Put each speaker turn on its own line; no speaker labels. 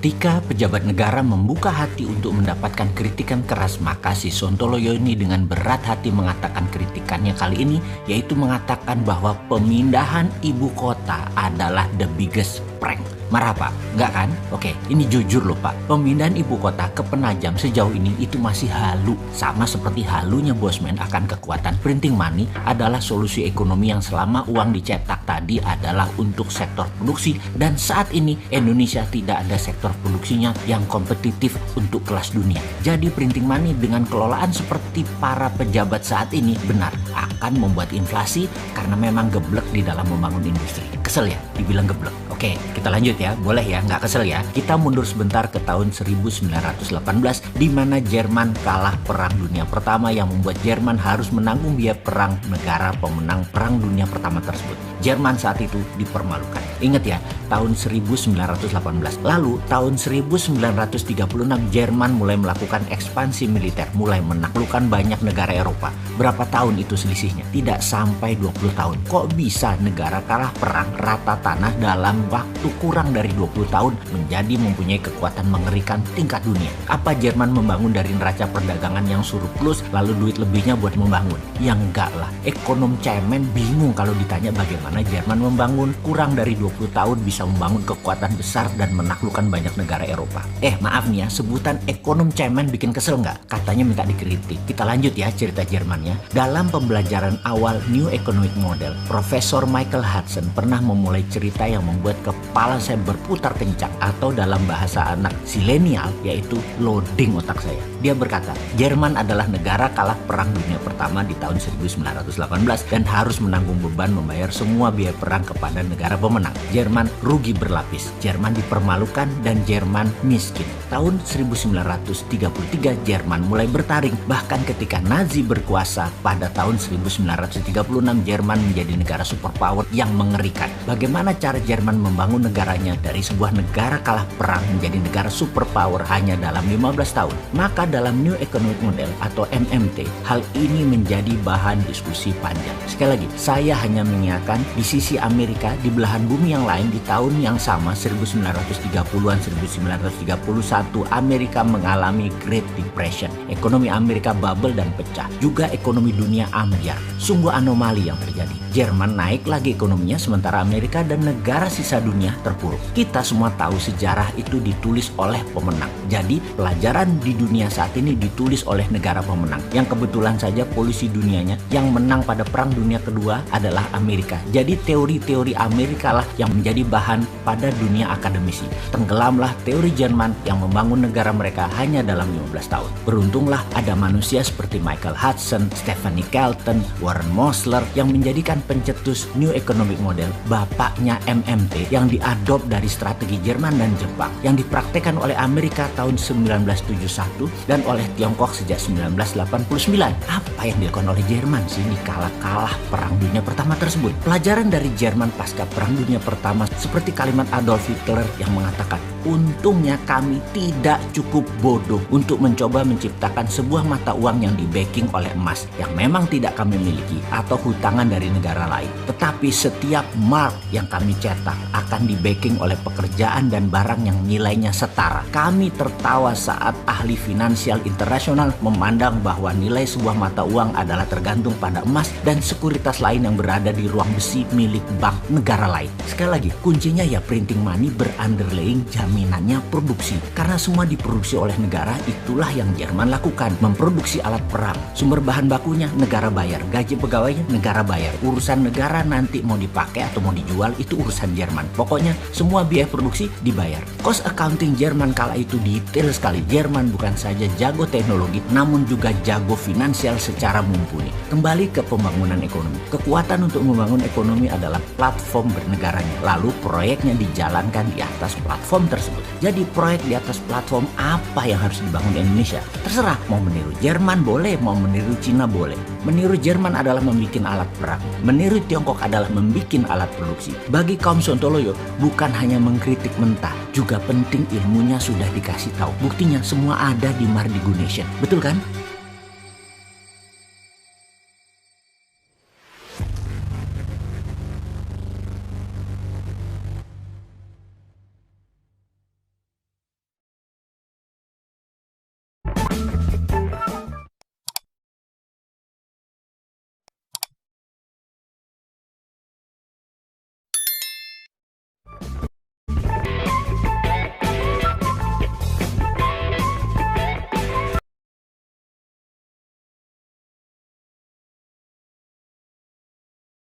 Ketika pejabat negara membuka hati untuk mendapatkan kritikan keras, maka si Sontoloyo ini dengan berat hati mengatakan kritikannya kali ini, yaitu mengatakan bahwa pemindahan ibu kota adalah the biggest prank. Marah Pak? Enggak kan? Oke, ini jujur loh Pak. Pemindahan ibu kota ke Penajam sejauh ini itu masih halu. Sama seperti halunya Bosman akan kekuatan printing money adalah solusi ekonomi yang selama uang dicetak tadi adalah untuk sektor produksi. Dan saat ini Indonesia tidak ada sektor produksinya yang kompetitif untuk kelas dunia. Jadi printing money dengan kelolaan seperti para pejabat saat ini benar akan membuat inflasi karena memang geblek di dalam membangun industri. Kesel ya dibilang geblek? Oke, kita lanjut ya. Boleh ya, nggak kesel ya. Kita mundur sebentar ke tahun 1918 di mana Jerman kalah Perang Dunia Pertama yang membuat Jerman harus menanggung biaya perang negara pemenang Perang Dunia Pertama tersebut. Jerman saat itu dipermalukan. Ingat ya, tahun 1918. Lalu tahun 1936 Jerman mulai melakukan ekspansi militer, mulai menaklukkan banyak negara Eropa. Berapa tahun itu selisihnya? Tidak sampai 20 tahun. Kok bisa negara kalah perang rata tanah dalam waktu kurang dari 20 tahun menjadi mempunyai kekuatan mengerikan tingkat dunia? Apa Jerman membangun dari neraca perdagangan yang surplus lalu duit lebihnya buat membangun? Ya enggak lah. Ekonom cemen bingung kalau ditanya bagaimana Jerman membangun kurang dari 20 tahun bisa membangun kekuatan besar dan menaklukkan banyak negara Eropa. Maaf nih ya, sebutan ekonom cemen bikin kesel nggak? Katanya minta dikritik. Kita lanjut ya cerita Jermannya. Dalam pembelajaran awal New Economic Model, Profesor Michael Hudson pernah memulai cerita yang membuat kepala saya berputar kencang, atau dalam bahasa anak zilenial yaitu loading otak saya. Dia berkata, Jerman adalah negara kalah Perang Dunia Pertama di tahun 1918 dan harus menanggung beban membayar semua biaya perang kepada negara pemenang. Jerman rugi berlapis, Jerman dipermalukan, dan Jerman miskin. Tahun 1933 Jerman mulai bertaring, bahkan ketika Nazi berkuasa pada tahun 1936 Jerman menjadi negara superpower yang mengerikan. Bagaimana cara Jerman membangun negaranya dari sebuah negara kalah perang menjadi negara superpower hanya dalam 15 tahun? Maka dalam New Economic Model atau MMT, hal ini menjadi bahan diskusi panjang. Sekali lagi, saya hanya mengingatkan di sisi Amerika, di belahan bumi yang lain di tahun yang sama 1930-an, 1931 Amerika mengalami Great Depression. Ekonomi Amerika bubble dan pecah. Juga ekonomi dunia ambyar. Sungguh anomali yang terjadi. Jerman naik lagi ekonominya sementara Amerika dan negara sisa dunia terpuruk. Kita semua tahu sejarah itu ditulis oleh pemenang. Jadi pelajaran di dunia saat ini ditulis oleh negara pemenang. Yang kebetulan saja polisi dunianya yang menang pada Perang Dunia Kedua adalah Amerika. Jadi teori-teori Amerika lah yang menjadi bahan pada dunia akademisi. Tenggelamlah teori Jerman yang membangun negara mereka hanya dalam 15 tahun. Beruntunglah ada manusia seperti Michael Hudson, Stephanie Kelton, Warren Mosler yang menjadikan pencetus New Economic Model, bapaknya MMT, yang diadop dari strategi Jerman dan Jepang yang dipraktekkan oleh Amerika tahun 1971 dan oleh Tiongkok sejak 1989. Apa yang dilakukan oleh Jerman sih di kalah Perang Dunia Pertama tersebut? Pelajaran dari Jerman pasca Perang Dunia Pertama seperti kalimat Adolf Hitler yang mengatakan, untungnya kami tidak cukup bodoh untuk mencoba menciptakan sebuah mata uang yang di-backing oleh emas yang memang tidak kami miliki atau hutangan dari negara lain. Tetapi setiap mark yang kami cetak akan di-backing oleh pekerjaan dan barang yang nilainya setara. Kami tertawa saat ahli finansial internasional memandang bahwa nilai sebuah mata uang adalah tergantung pada emas dan sekuritas lain yang berada di ruang besi milik bank negara lain. Sekali lagi, kuncinya ya printing money berunderlying jaminannya produksi. Karena semua diproduksi oleh negara, itulah yang Jerman lakukan. Memproduksi alat perang. Sumber bahan bakunya negara bayar. Gaji pegawainya negara bayar. Urusan negara nanti mau dipakai atau mau dijual itu urusan Jerman. Pokoknya semua biaya produksi dibayar. Cost accounting Jerman kala itu detail sekali. Jerman bukan saja jago teknologi, namun juga jago finansial secara mumpuni. Kembali ke pembangunan ekonomi. Kekuatan untuk membangun ekonomi adalah platform bernegaranya. Lalu proyeknya dijalankan di atas platform tersebut. Jadi proyek di atas platform apa yang harus dibangun Indonesia? Terserah, mau meniru Jerman boleh, mau meniru Cina boleh. Meniru Jerman adalah membuat alat perang. Meniru Tiongkok adalah membuat alat produksi. Bagi kaum Sontoloyo, bukan hanya mengkritik mentah, juga penting ilmunya sudah dikasih tahu. Buktinya semua ada di Mardigu Nation. Betul kan?